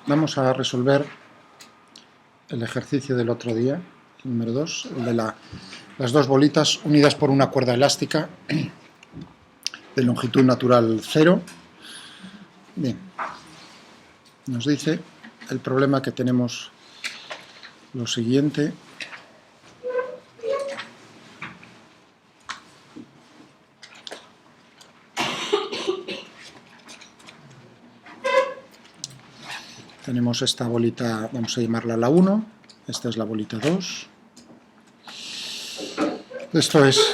Vamos a resolver el ejercicio del otro día, el número 2, el de las dos bolitas unidas por una cuerda elástica de longitud natural 0. Bien, nos dice el problema que tenemos lo siguiente. Tenemos esta bolita, vamos a llamarla la 1, esta es la bolita 2. Esto es,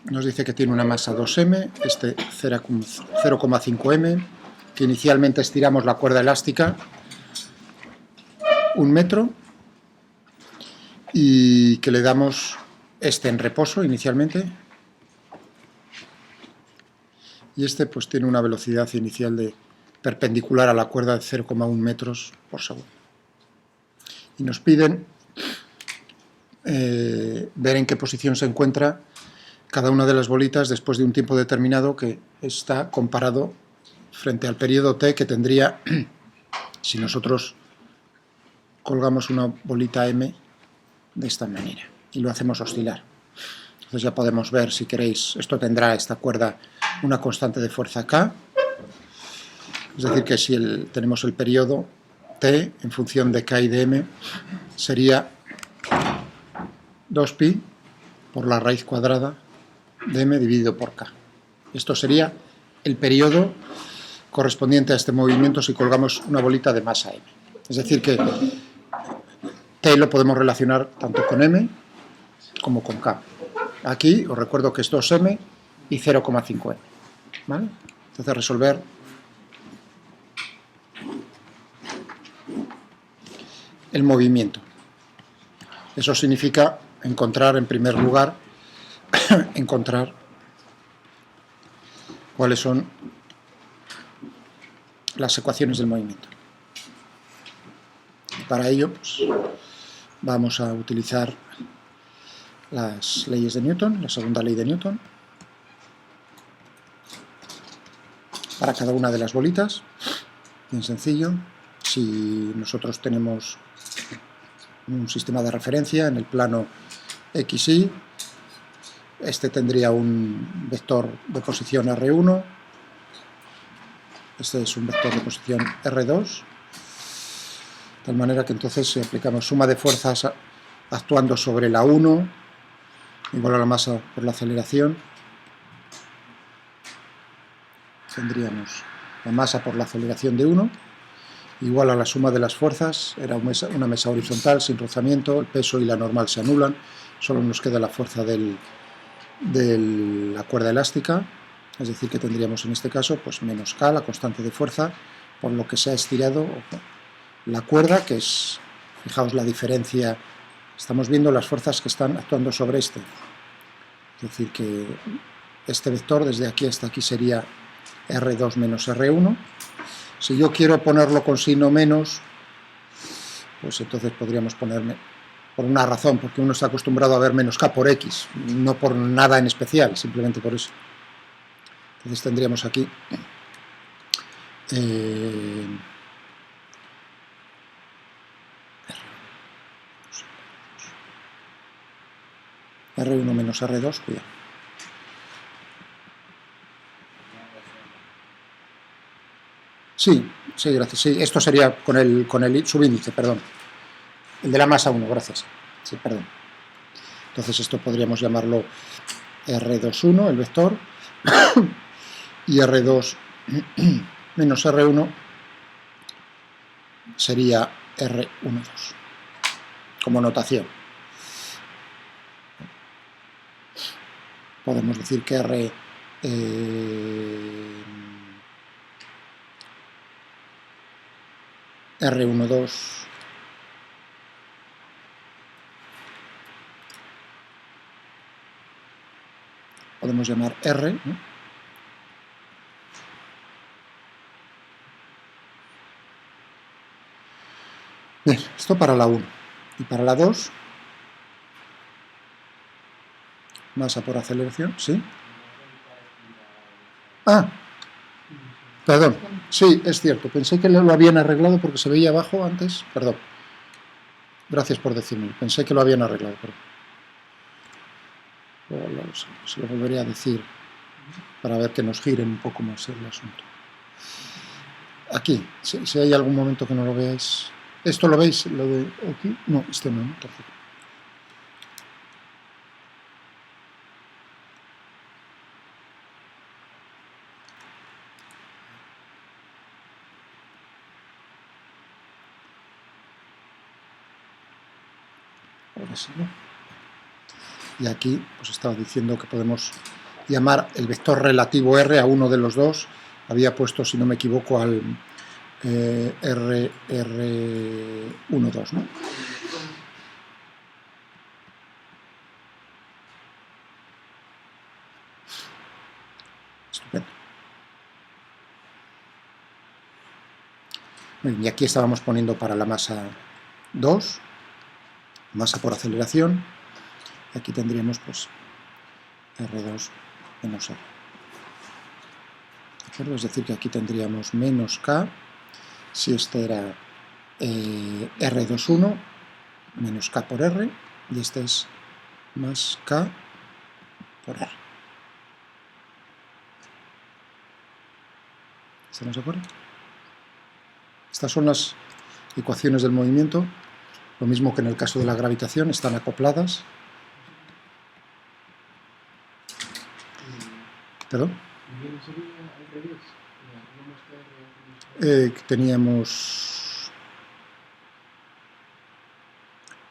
nos dice que tiene una masa 2m, este 0,5m, que inicialmente estiramos la cuerda elástica 1 metro y que le damos este en reposo inicialmente. Y este pues tiene una velocidad inicial de perpendicular a la cuerda de 0,1 metros por segundo. Y nos piden ver en qué posición se encuentra cada una de las bolitas después de un tiempo determinado que está comparado frente al periodo t que tendría si nosotros colgamos una bolita m de esta manera y lo hacemos oscilar. Entonces ya podemos ver, si queréis, esto tendrá esta cuerda una constante de fuerza k. Es decir, que si tenemos el periodo t en función de k y de m, sería 2pi por la raíz cuadrada de m dividido por k. Esto sería el periodo correspondiente a este movimiento si colgamos una bolita de masa m. Es decir, que t lo podemos relacionar tanto con m como con k. Aquí os recuerdo que es 2m y 0,5m. ¿Vale? Entonces resolver el movimiento. Eso significa encontrar, en primer lugar, encontrar cuáles son las ecuaciones del movimiento. Y para ello, pues, vamos a utilizar las leyes de Newton, la segunda ley de Newton, para cada una de las bolitas. Bien sencillo. Si nosotros tenemos un sistema de referencia en el plano XY, este tendría un vector de posición R1, este es un vector de posición R2, de tal manera que entonces si aplicamos suma de fuerzas actuando sobre la 1, igual a la masa por la aceleración, tendríamos la masa por la aceleración de 1, igual a la suma de las fuerzas, era una mesa horizontal sin rozamiento, el peso y la normal se anulan, solo nos queda la fuerza de la cuerda elástica, es decir que tendríamos en este caso pues menos k, la constante de fuerza, por lo que se ha estirado la cuerda, que es, fijaos la diferencia, estamos viendo las fuerzas que están actuando sobre este, es decir que este vector desde aquí hasta aquí sería R2 menos R1. Si yo quiero ponerlo con signo menos, pues entonces podríamos ponerme, por una razón, porque uno está acostumbrado a ver menos k por x, no por nada en especial, simplemente por eso. Entonces tendríamos aquí R1 menos R2, cuidado. Sí, gracias. Sí, esto sería con el subíndice, perdón. El de la masa 1, gracias. Sí, perdón. Entonces esto podríamos llamarlo R21, el vector, y R2 menos R1 sería R12, como notación. Podemos decir que R12 podemos llamar R, ¿no? Bien, esto para la 1. Y para la 2, masa por aceleración, ¿sí? Ah, perdón, Sí, es cierto. Pensé que lo habían arreglado porque se veía abajo antes. Perdón. Gracias por decirme. Pensé que lo habían arreglado. Pero se lo volveré a decir para ver que nos giren un poco más el asunto. Aquí, si hay algún momento que no lo veáis. ¿Esto lo veis? ¿Lo de aquí? No, este no, tampoco. Ahora sí, ¿no? Y aquí os estaba diciendo que podemos llamar el vector relativo R a uno de los dos. Había puesto, si no me equivoco, al R12, ¿no? Estupendo. Y aquí estábamos poniendo para la masa 2, masa por aceleración. Aquí tendríamos pues R2 menos R. Es decir, que aquí tendríamos menos K, si este era R21 menos K por R, y este es más K por R. ¿Estamos de acuerdo? Estas son las ecuaciones del movimiento, lo mismo que en el caso de la gravitación, están acopladas. ¿Perdón? Teníamos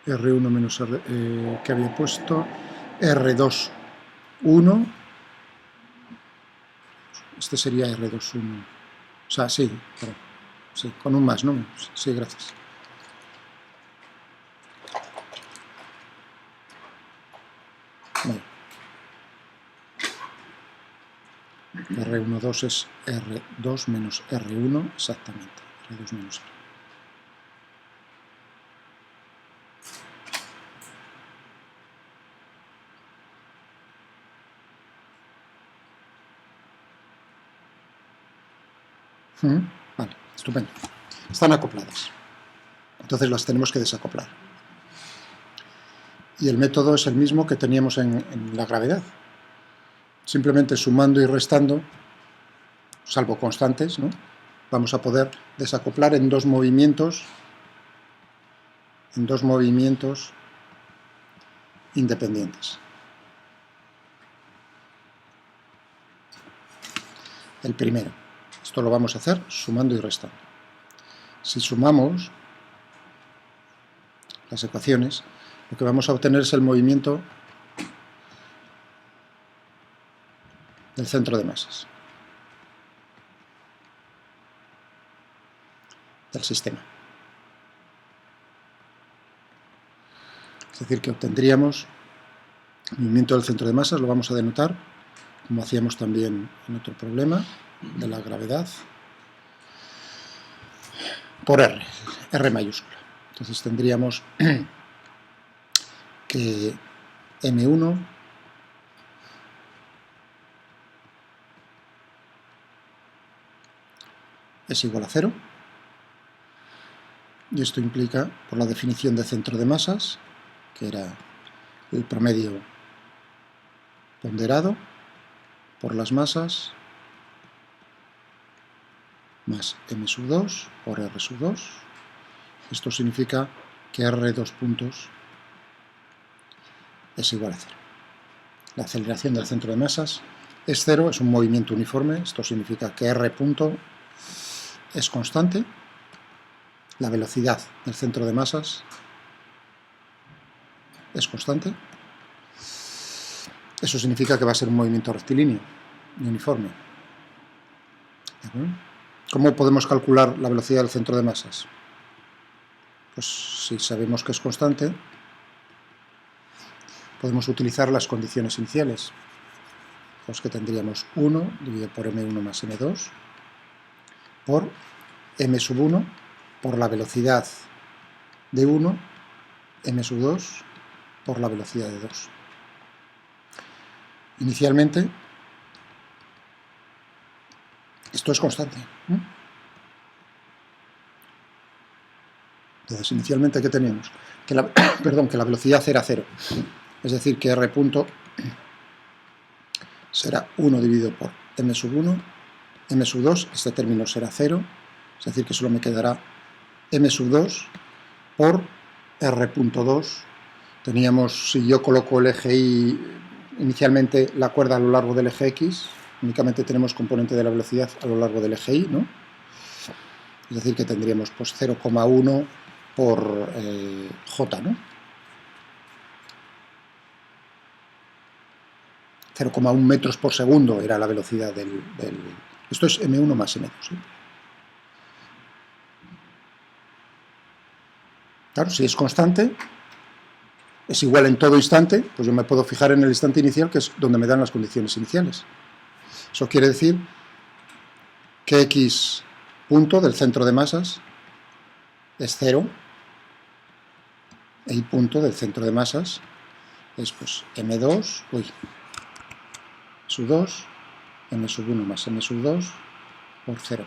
R1 menos R, que había puesto R2, 1. Este sería R21. O sea, sí, perdón. Sí, con un más, ¿no? Sí, gracias. Vale. R12 es R2 menos R1, exactamente. R2 menos R. Vale, estupendo. Están acopladas. Entonces las tenemos que desacoplar. Y el método es el mismo que teníamos en la gravedad. Simplemente sumando y restando, salvo constantes, ¿no? Vamos a poder desacoplar en dos movimientos independientes. El primero, esto lo vamos a hacer sumando y restando. Si sumamos las ecuaciones, lo que vamos a obtener es el movimiento del centro de masas del sistema. Es decir, que obtendríamos el movimiento del centro de masas, lo vamos a denotar, como hacíamos también en otro problema, de la gravedad, por R, R mayúscula. Entonces tendríamos que M1 es igual a 0, y esto implica, por la definición de centro de masas, que era el promedio ponderado por las masas más M2 por R2. Esto significa que R2 puntos es igual a 0. La aceleración del centro de masas es 0, es un movimiento uniforme. Esto significa que R punto es constante. La velocidad del centro de masas es constante. Eso significa que va a ser un movimiento rectilíneo y uniforme. ¿Cómo podemos calcular la velocidad del centro de masas? Pues si sabemos que es constante, podemos utilizar las condiciones iniciales. Pues que tendríamos 1 dividido por M1 más M2 por M1 por la velocidad de 1, M2 por la velocidad de 2. Inicialmente, esto es constante, ¿no? Entonces, inicialmente, ¿qué teníamos? Que la, perdón, que la velocidad era 0. Es decir, que R punto será 1 dividido por m sub 1, m sub 2, este término será 0, es decir, que solo me quedará m sub 2 por R punto 2. Teníamos, si yo coloco el eje Y, inicialmente la cuerda a lo largo del eje X, únicamente tenemos componente de la velocidad a lo largo del eje Y, ¿no? Es decir, que tendríamos pues 0,1 por J, ¿no? 0,1 metros por segundo era la velocidad del... Esto es M1 más M2, ¿sí? Claro, si es constante, es igual en todo instante, pues yo me puedo fijar en el instante inicial, que es donde me dan las condiciones iniciales. Eso quiere decir que X punto del centro de masas es 0, e Y punto del centro de masas es pues M2, sub 2, M sub 1 más M sub 2 por 0.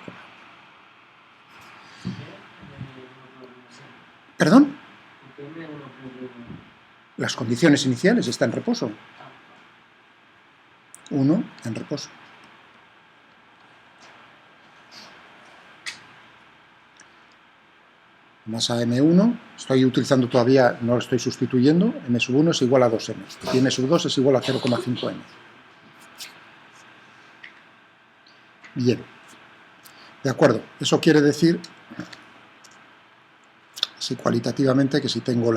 ¿Perdón? Las condiciones iniciales está en reposo. 1 en reposo. Masa M1, estoy utilizando todavía, no lo estoy sustituyendo, M sub 1 es igual a 2M, y M sub 2 es igual a 0,5M. Bien, de acuerdo, eso quiere decir, así cualitativamente, que si tengo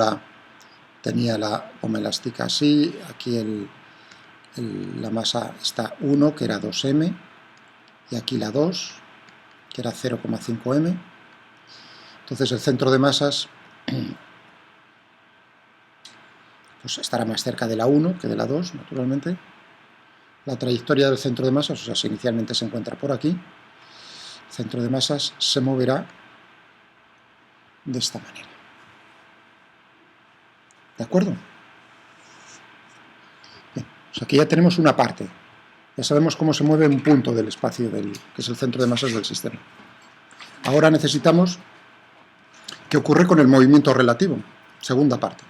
tenía la goma elástica así, aquí la masa está 1, que era 2M, y aquí la 2, que era 0,5M. Entonces el centro de masas pues estará más cerca de la 1 que de la 2, naturalmente. La trayectoria del centro de masas, o sea, si inicialmente se encuentra por aquí, el centro de masas se moverá de esta manera. ¿De acuerdo? Bien, pues aquí ya tenemos una parte. Ya sabemos cómo se mueve un punto del espacio, que es el centro de masas del sistema. Ahora necesitamos qué ocurre con el movimiento relativo, segunda parte.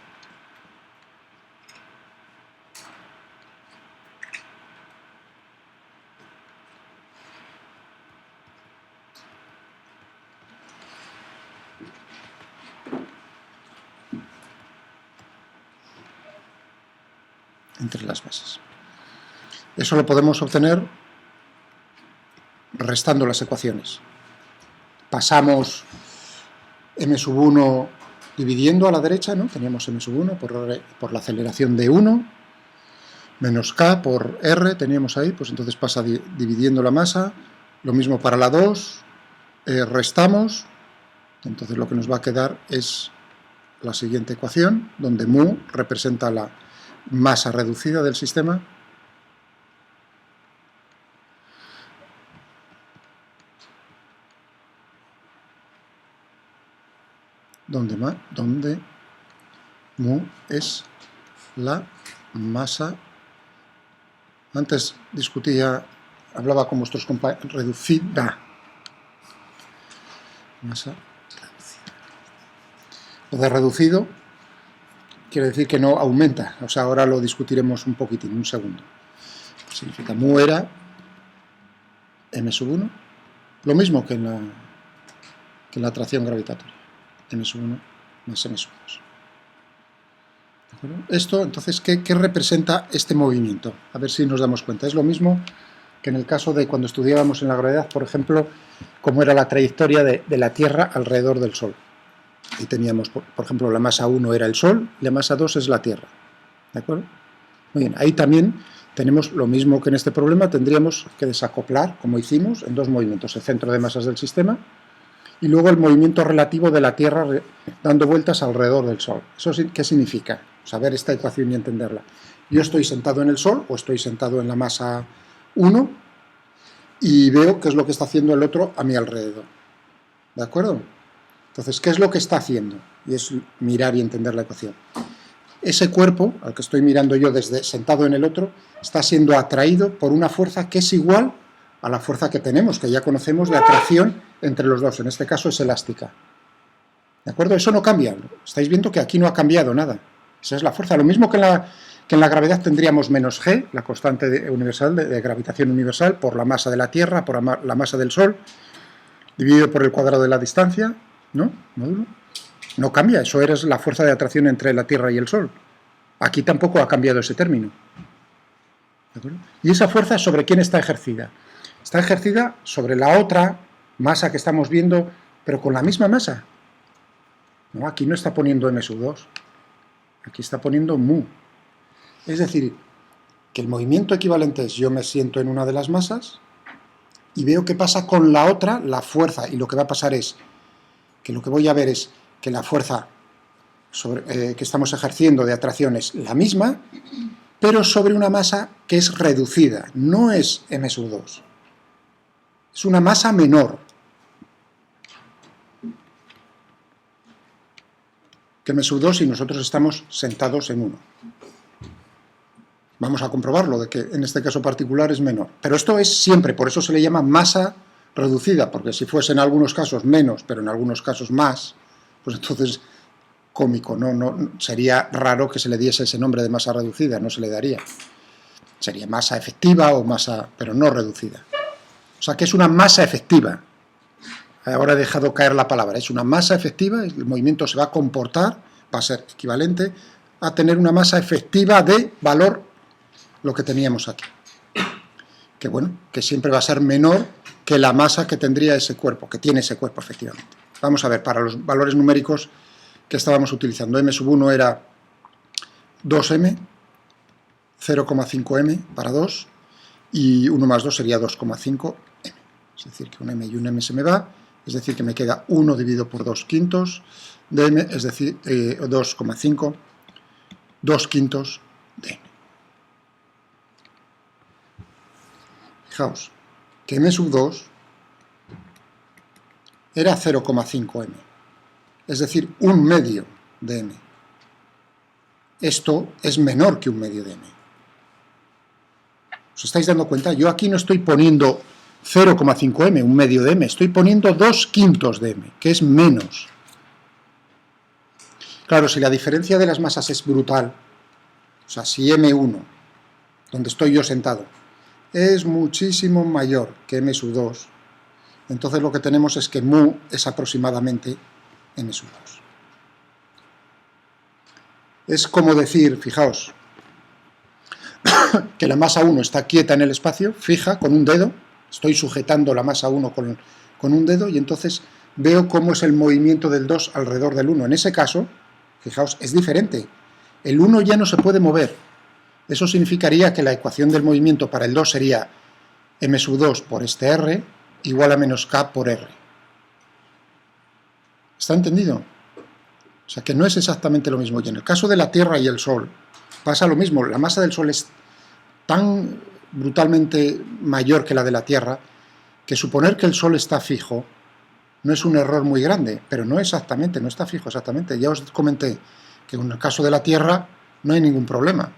Entre las bases. Eso lo podemos obtener restando las ecuaciones. Pasamos m sub 1 dividiendo a la derecha, ¿no? Teníamos m sub 1 por la aceleración de 1, menos k por r, teníamos ahí, pues entonces pasa dividiendo la masa, lo mismo para la 2, restamos, entonces lo que nos va a quedar es la siguiente ecuación, donde mu representa la masa reducida del sistema, donde mu es la masa, antes hablaba con vuestros compañeros, reducida, masa reducida. Lo de reducido quiere decir que no aumenta, o sea, ahora lo discutiremos un poquitín, un segundo. Significa mu era m sub 1, lo mismo que en la atracción gravitatoria, m sub 1 más m sub 2. ¿De acuerdo? Esto, entonces, ¿qué representa este movimiento? A ver si nos damos cuenta. Es lo mismo que en el caso de cuando estudiábamos en la gravedad, por ejemplo, cómo era la trayectoria de la Tierra alrededor del Sol. Y teníamos, por ejemplo, la masa 1 era el Sol, y la masa 2 es la Tierra. ¿De acuerdo? Muy bien, ahí también tenemos lo mismo que en este problema, tendríamos que desacoplar, como hicimos, en dos movimientos, el centro de masas del sistema y luego el movimiento relativo de la Tierra dando vueltas alrededor del Sol. ¿Eso qué significa? Saber esta ecuación y entenderla. Yo estoy sentado en el Sol o estoy sentado en la masa 1 y veo qué es lo que está haciendo el otro a mi alrededor. ¿De acuerdo? Entonces, ¿qué es lo que está haciendo? Y es mirar y entender la ecuación. Ese cuerpo, al que estoy mirando yo desde sentado en el otro, está siendo atraído por una fuerza que es igual a la fuerza que tenemos, que ya conocemos de atracción entre los dos. En este caso es elástica. ¿De acuerdo? Eso no cambia. Estáis viendo que aquí no ha cambiado nada. Esa es la fuerza. Lo mismo que en la gravedad tendríamos menos g, la constante universal de gravitación universal, por la masa de la Tierra, por la masa del Sol, dividido por el cuadrado de la distancia, ¿no? Módulo. No cambia. Eso es la fuerza de atracción entre la Tierra y el Sol. Aquí tampoco ha cambiado ese término. ¿De acuerdo? ¿Y esa fuerza sobre quién está ejercida? Está ejercida sobre la otra masa que estamos viendo, pero con la misma masa. No, aquí no está poniendo m sub 2, aquí está poniendo mu. Es decir, que el movimiento equivalente es yo me siento en una de las masas y veo qué pasa con la otra, la fuerza, y lo que va a pasar es que lo que voy a ver es que la fuerza que estamos ejerciendo de atracción es la misma, pero sobre una masa que es reducida, no es m sub 2, es una masa menor que m sub 2 y nosotros estamos sentados en 1. Vamos a comprobarlo, de que en este caso particular es menor. Pero esto es siempre, por eso se le llama masa reducida, porque si fuese en algunos casos menos, pero en algunos casos más, pues entonces cómico, no sería raro que se le diese ese nombre de masa reducida, no se le daría. Sería masa efectiva o masa, pero no reducida. O sea que es una masa efectiva. Ahora he dejado caer la palabra, es una masa efectiva, el movimiento se va a comportar, va a ser equivalente a tener una masa efectiva de valor, lo que teníamos aquí. Que bueno, que siempre va a ser menor que la masa que tendría ese cuerpo, que tiene ese cuerpo efectivamente. Vamos a ver, para los valores numéricos que estábamos utilizando, m sub 1 era 2m, 0,5m para 2, y 1 más 2 sería 2,5m. Es decir, que un m y un m se me va, es decir, que me queda 1 dividido por 2 quintos de m, es decir, 2,5, 2 quintos de m. Fijaos, que m sub 2 era 0,5m, es decir, 1 medio de m. Esto es menor que 1 medio de m. ¿Os estáis dando cuenta? Yo aquí no estoy poniendo 0,5m, 1 medio de m, estoy poniendo 2 quintos de m, que es menos. Claro, si la diferencia de las masas es brutal, o sea, si m1, donde estoy yo sentado, es muchísimo mayor que m sub 2, entonces lo que tenemos es que mu es aproximadamente m sub 2. Es como decir, fijaos, que la masa 1 está quieta en el espacio, fija, con un dedo, estoy sujetando la masa 1 con un dedo, y entonces veo cómo es el movimiento del 2 alrededor del 1. En ese caso, fijaos, es diferente. El 1 ya no se puede mover. Eso significaría que la ecuación del movimiento para el 2 sería m sub 2 por este r igual a menos k por r. ¿Está entendido? O sea que no es exactamente lo mismo. Y en el caso de la Tierra y el Sol pasa lo mismo. La masa del Sol es tan brutalmente mayor que la de la Tierra que suponer que el Sol está fijo no es un error muy grande, pero no exactamente, no está fijo exactamente. Ya os comenté que en el caso de la Tierra no hay ningún problema.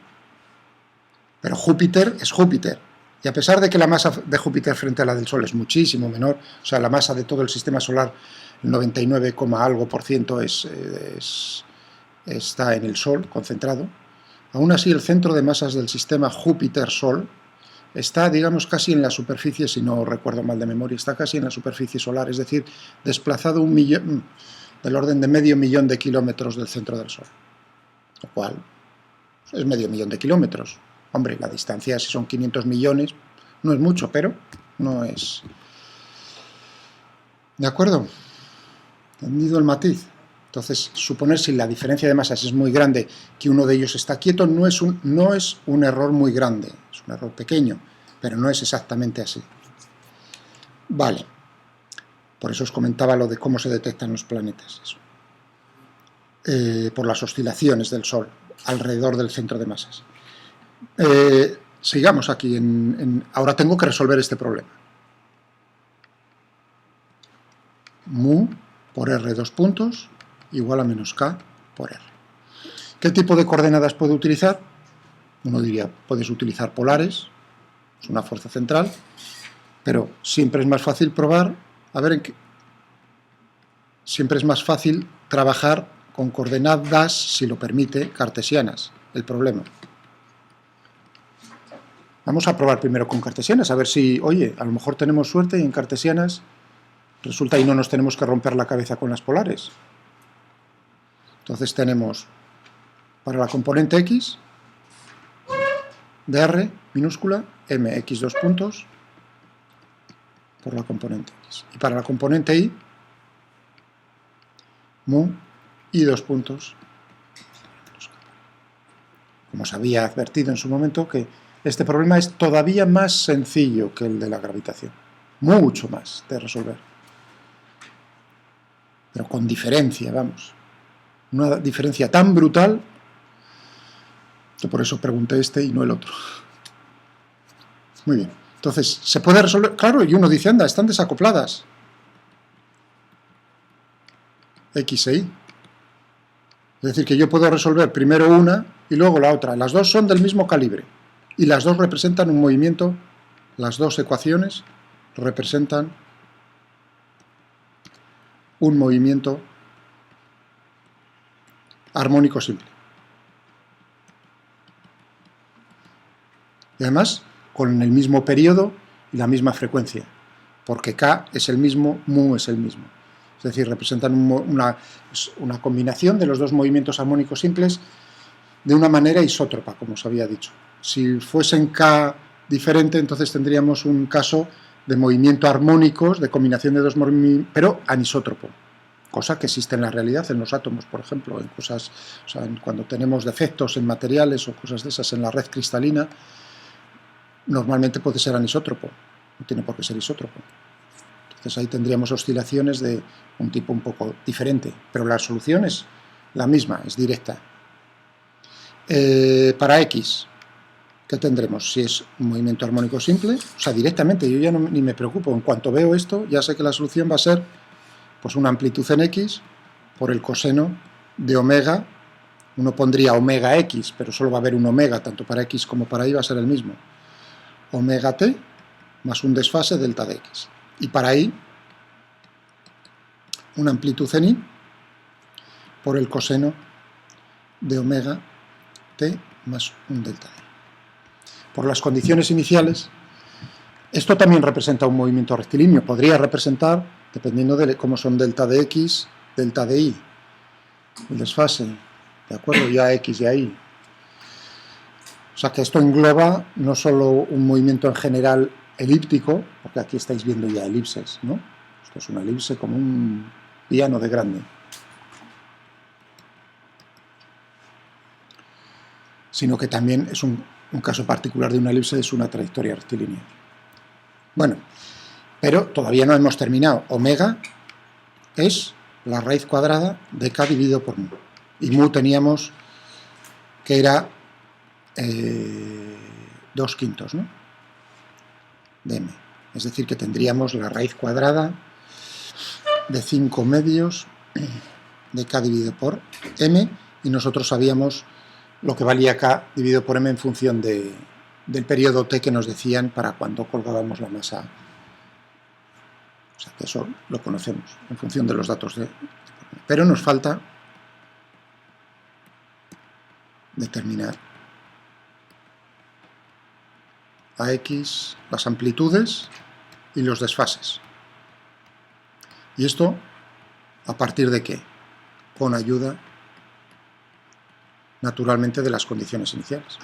Pero Júpiter es Júpiter. Y a pesar de que la masa de Júpiter frente a la del Sol es muchísimo menor, o sea, la masa de todo el sistema solar, el 99, algo por ciento está en el Sol concentrado, aún así el centro de masas del sistema Júpiter-Sol está, digamos, casi en la superficie, si no recuerdo mal de memoria, está casi en la superficie solar, es decir, desplazado del orden de medio millón de kilómetros del centro del Sol. Lo cual es medio millón de kilómetros. Hombre, la distancia, si son 500 millones, no es mucho, pero no es... ¿De acuerdo? ¿Entendido el matiz? Entonces, suponer si la diferencia de masas es muy grande que uno de ellos está quieto no es un error muy grande, es un error pequeño, pero no es exactamente así. Vale. Por eso os comentaba lo de cómo se detectan los planetas. Eso. Por las oscilaciones del Sol alrededor del centro de masas. Sigamos aquí. Ahora tengo que resolver este problema. Mu por r 2 puntos igual a menos k por r. ¿Qué tipo de coordenadas puedo utilizar? Uno diría, puedes utilizar polares, es una fuerza central, pero siempre es más fácil probar a ver siempre es más fácil trabajar con coordenadas, si lo permite, cartesianas, el problema. Vamos a probar primero con cartesianas, a ver si, oye, a lo mejor tenemos suerte y en cartesianas resulta y no nos tenemos que romper la cabeza con las polares. Entonces tenemos para la componente x, dr minúscula, mx dos puntos, por la componente x. Y para la componente y, mu y dos puntos. Como os había advertido en su momento, que este problema es todavía más sencillo que el de la gravitación. Mucho más de resolver. Pero con diferencia, vamos. Una diferencia tan brutal que por eso pregunté este y no el otro. Muy bien. Entonces, ¿se puede resolver? Claro, y uno dice, anda, están desacopladas. X e Y. Es decir, que yo puedo resolver primero una y luego la otra. Las dos son del mismo calibre. Y las dos representan un movimiento, las dos ecuaciones representan un movimiento armónico simple. Y además, con el mismo periodo y la misma frecuencia, porque K es el mismo, mu es el mismo. Es decir, representan una combinación de los dos movimientos armónicos simples de una manera isótropa, como os había dicho. Si fuesen K diferente, entonces tendríamos un caso de movimiento armónicos, de combinación de dos movimientos, pero anisótropo, cosa que existe en la realidad, en los átomos, por ejemplo, en cosas, o sea, cuando tenemos defectos en materiales o cosas de esas en la red cristalina, normalmente puede ser anisótropo, no tiene por qué ser isótropo. Entonces ahí tendríamos oscilaciones de un tipo un poco diferente, pero la solución es la misma, es directa. Para X, ¿qué tendremos? Si es un movimiento armónico simple, o sea, directamente, yo ya ni me preocupo, en cuanto veo esto, ya sé que la solución va a ser pues una amplitud en X por el coseno de omega. Uno pondría omega X, pero solo va a haber un omega, tanto para X como para Y va a ser el mismo. Omega t más un desfase delta de X. Y para Y, una amplitud en Y por el coseno de omega t más un delta de Y. Por las condiciones iniciales, esto también representa un movimiento rectilíneo. Podría representar, dependiendo de cómo son delta de X, delta de Y. El desfase, ¿de acuerdo? Ya X y Y. O sea que esto engloba no solo un movimiento en general elíptico, porque aquí estáis viendo ya elipses, ¿no? Esto es una elipse como un piano de grande. Sino que también es un caso particular de una elipse, es una trayectoria rectilínea. Bueno, pero todavía no hemos terminado. Omega es la raíz cuadrada de K dividido por mu. Y mu teníamos que era 2/5, ¿no? De m. Es decir, que tendríamos la raíz cuadrada de 5 medios de K dividido por m, y nosotros sabíamos lo que valía K dividido por m en función del periodo t que nos decían para cuando colgábamos la masa. O sea, que eso lo conocemos en función de los datos de... Pero nos falta determinar a X las amplitudes y los desfases. ¿Y esto a partir de qué? Con ayuda, naturalmente, de las condiciones iniciales.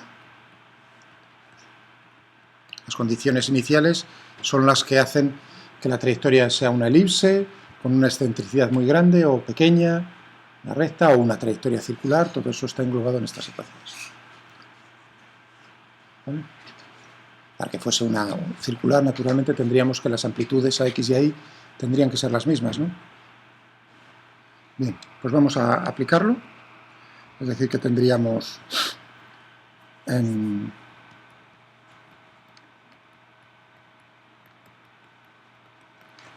Las condiciones iniciales son las que hacen que la trayectoria sea una elipse, con una excentricidad muy grande o pequeña, una recta o una trayectoria circular. Todo eso está englobado en estas ecuaciones. ¿Vale? Para que fuese una circular, naturalmente, tendríamos que las amplitudes a X y a Y tendrían que ser las mismas, ¿no? Bien, pues vamos a aplicarlo. Es decir, que tendríamos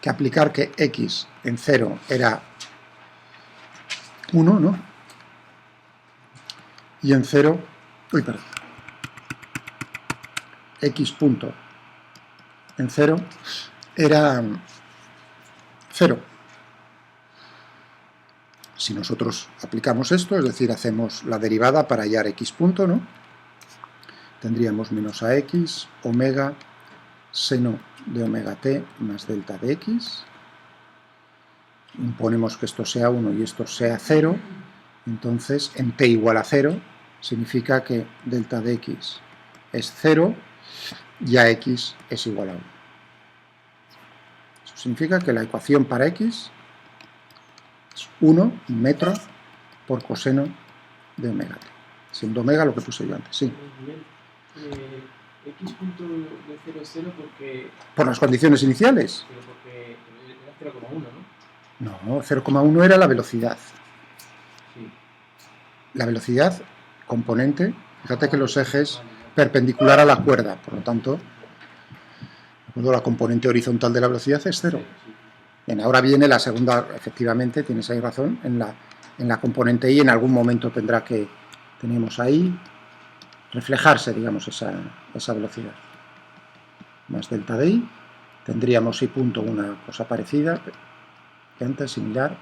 que aplicar que X en 0 era 1, ¿no? Y en 0, X punto en 0 era 0. Si nosotros aplicamos esto, es decir, hacemos la derivada para hallar x punto, ¿no? Tendríamos menos ax omega seno de omega t más delta de x. Imponemos que esto sea 1 y esto sea 0. Entonces, en t igual a 0, significa que delta de x es 0 y a x es igual a 1. Eso significa que la ecuación para x es 1 metro por coseno de omega t. Siendo omega lo que puse yo antes, sí. X punto de 0 es 0 porque... Por las condiciones iniciales. Pero porque era 0,1, ¿no? No, 0,1 era la velocidad. Sí. La velocidad componente, fíjate que los ejes perpendicular a la cuerda, por lo tanto, la componente horizontal de la velocidad es 0. Bien, ahora viene la segunda, efectivamente, tienes ahí razón, en la componente y en algún momento tendrá que, tenemos ahí, reflejarse, digamos, esa velocidad. Más delta de i, tendríamos i punto una cosa parecida, que antes, similar.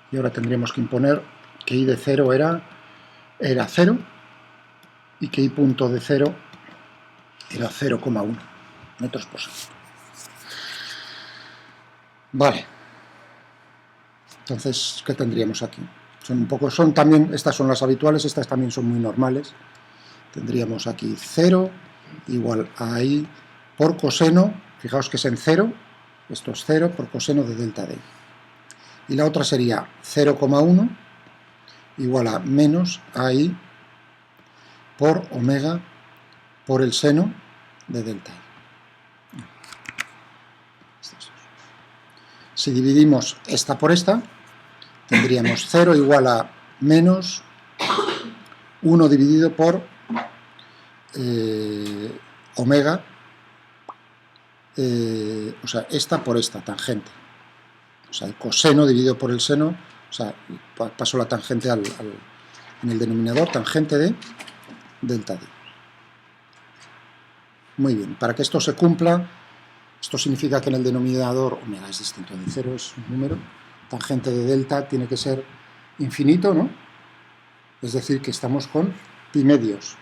Y ahora tendríamos que imponer que i de 0 era 0 y que i punto de 0 era 0,1 metros por segundo. Vale. Entonces, ¿qué tendríamos aquí? Son también, estas son las habituales, estas también son muy normales. Tendríamos aquí 0 igual a i por coseno, fijaos que es en 0, esto es 0 por coseno de delta de i. Y la otra sería 0,1 igual a menos AI por omega por el seno de delta I. Si dividimos esta por esta, tendríamos 0 igual a menos 1 dividido por omega, o sea, esta por esta, tangente. O sea, el coseno dividido por el seno, o sea, paso la tangente en el denominador, tangente de delta d. Muy bien, para que esto se cumpla, esto significa que en el denominador omega es distinto de 0, es un número, tangente de delta tiene que ser infinito, ¿no? Es decir, que estamos con pi medios.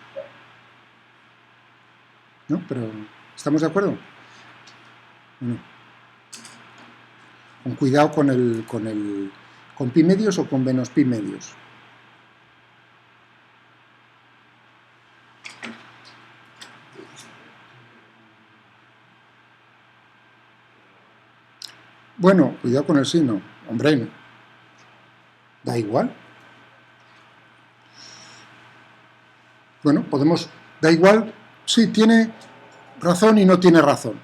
¿No? Pero, ¿estamos de acuerdo? No. Con cuidado con pi medios o con menos pi medios. Bueno, cuidado con el signo. Hombre, da igual. Bueno, da igual, sí, tiene razón y no tiene razón.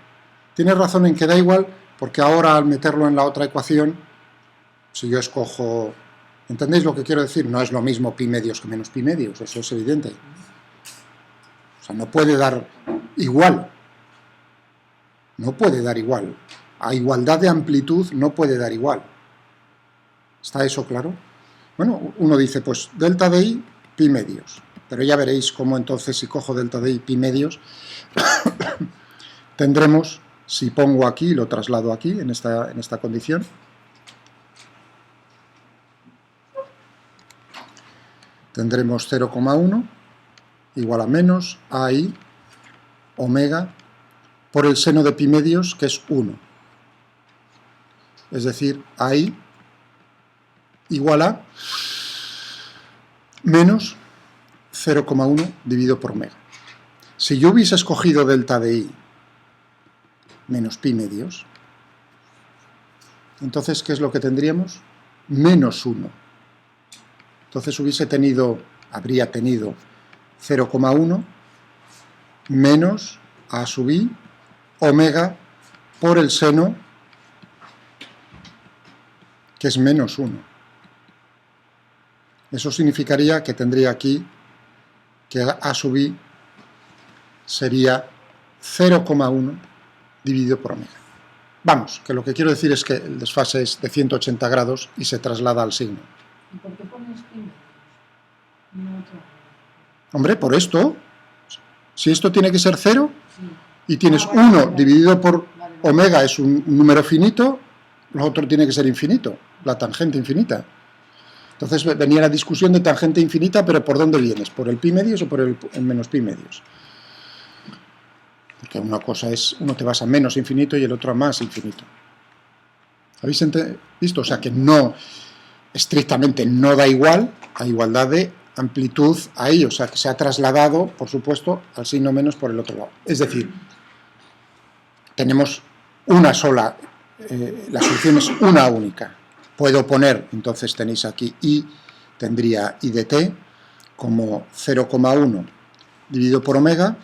Tiene razón en que da igual, porque ahora al meterlo en la otra ecuación, si yo escojo, ¿entendéis lo que quiero decir? No es lo mismo pi medios que menos pi medios, eso es evidente. O sea, no puede dar igual. No puede dar igual. A igualdad de amplitud no puede dar igual. ¿Está eso claro? Bueno, uno dice, pues delta de i, pi medios. Pero ya veréis cómo entonces, si cojo delta de i, pi medios, tendremos, si pongo aquí y lo traslado aquí, en esta condición, tendremos 0,1 igual a menos AI omega por el seno de pi medios, que es 1. Es decir, AI igual a menos 0,1 dividido por omega. Si yo hubiese escogido delta de i menos pi medios, entonces, ¿qué es lo que tendríamos? Menos 1. Entonces habría tenido 0,1 menos a sub i omega por el seno, que es menos 1. Eso significaría que tendría aquí que a sub i sería 0,1 dividido por omega. Vamos, que lo que quiero decir es que el desfase es de 180 grados y se traslada al signo. ¿Y por qué pones pi medios? No otro. Hombre, por esto, si esto tiene que ser 0, Sí. y tienes Vale, 1 vale. dividido por Vale. omega es un número finito, lo otro tiene que ser infinito, la tangente infinita. Entonces venía la discusión de tangente infinita, pero ¿por dónde vienes? ¿Por el pi medios o por el menos pi medios? Porque una cosa es, uno te vas a menos infinito y el otro a más infinito. ¿Habéis visto? O sea que no, estrictamente no da igual, a igualdad de amplitud ahí, o sea que se ha trasladado, por supuesto, al signo menos por el otro lado. Es decir, tenemos una sola, la solución es una única. Puedo poner, entonces tenéis aquí i, tendría i de t como 0,1 dividido por omega,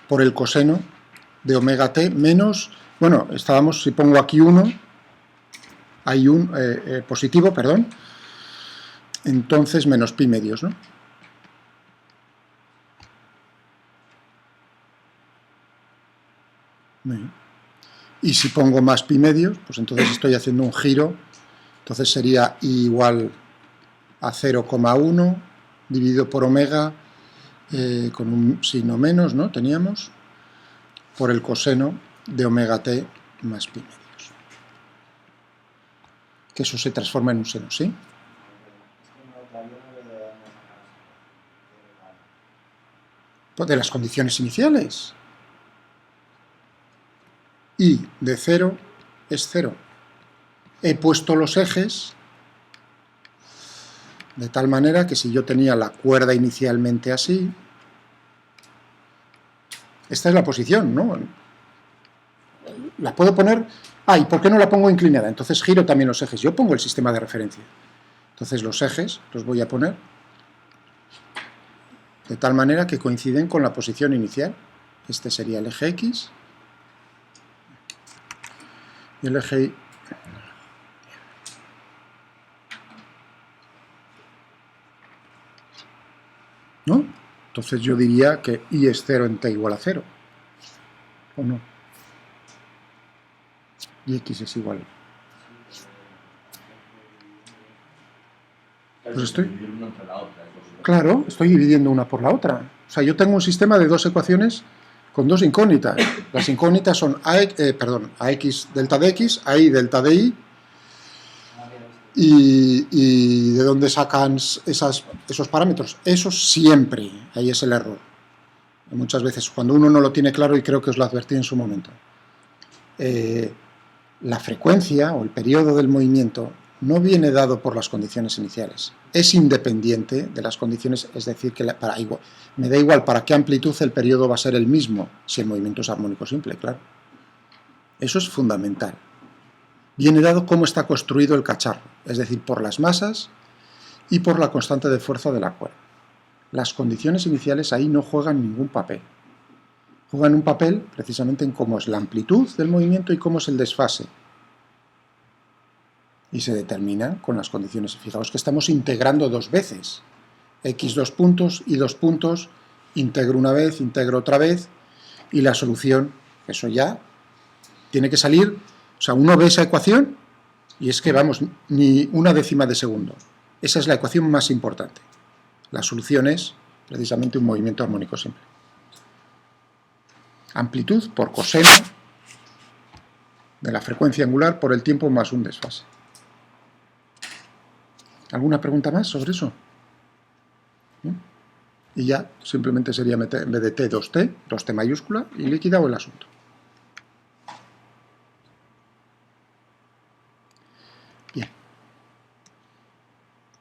por el coseno de omega t menos, bueno, estábamos, si pongo aquí 1, hay un positivo, perdón, entonces menos pi medios, ¿no? Y si pongo más pi medios, pues entonces estoy haciendo un giro, entonces sería i igual a 0,1 dividido por omega, con un signo menos, ¿no? Teníamos, por el coseno de omega t más pi medios. Que eso se transforma en un seno, ¿sí? Pues de las condiciones iniciales. I de 0 es 0. He puesto los ejes de tal manera que si yo tenía la cuerda inicialmente así, esta es la posición, ¿no? La puedo poner... Ah, ¿y por qué no la pongo inclinada? Entonces giro también los ejes. Yo pongo el sistema de referencia. Entonces los ejes los voy a poner de tal manera que coinciden con la posición inicial. Este sería el eje X y el eje Y. ¿No? Entonces yo diría que I es 0 en t igual a 0. ¿O no? Y X es igual. Pues estoy... Claro, estoy dividiendo una por la otra. O sea, yo tengo un sistema de dos ecuaciones con dos incógnitas. Las incógnitas son AX delta de X, AI delta de Y. ¿Y de dónde sacan esos parámetros? Esos siempre, ahí es el error. Muchas veces cuando uno no lo tiene claro, y creo que os lo advertí en su momento, la frecuencia o el periodo del movimiento no viene dado por las condiciones iniciales, es independiente de las condiciones, es decir, que me da igual para qué amplitud el periodo va a ser el mismo, si el movimiento es armónico simple, claro. Eso es fundamental. Viene dado cómo está construido el cacharro, es decir, por las masas y por la constante de fuerza de la cuerda. Las condiciones iniciales ahí no juegan ningún papel. Juegan un papel precisamente en cómo es la amplitud del movimiento y cómo es el desfase. Y se determinan con las condiciones. Fijaos que estamos integrando dos veces. X 2 puntos, Y 2 puntos, integro una vez, integro otra vez, y la solución, eso ya tiene que salir. O sea, uno ve esa ecuación y es que, vamos, ni una décima de segundo. Esa es la ecuación más importante. La solución es precisamente un movimiento armónico simple. Amplitud por coseno de la frecuencia angular por el tiempo más un desfase. ¿Alguna pregunta más sobre eso? ¿Bien? Y ya simplemente sería meter en vez de T 2T mayúscula y liquidado el asunto.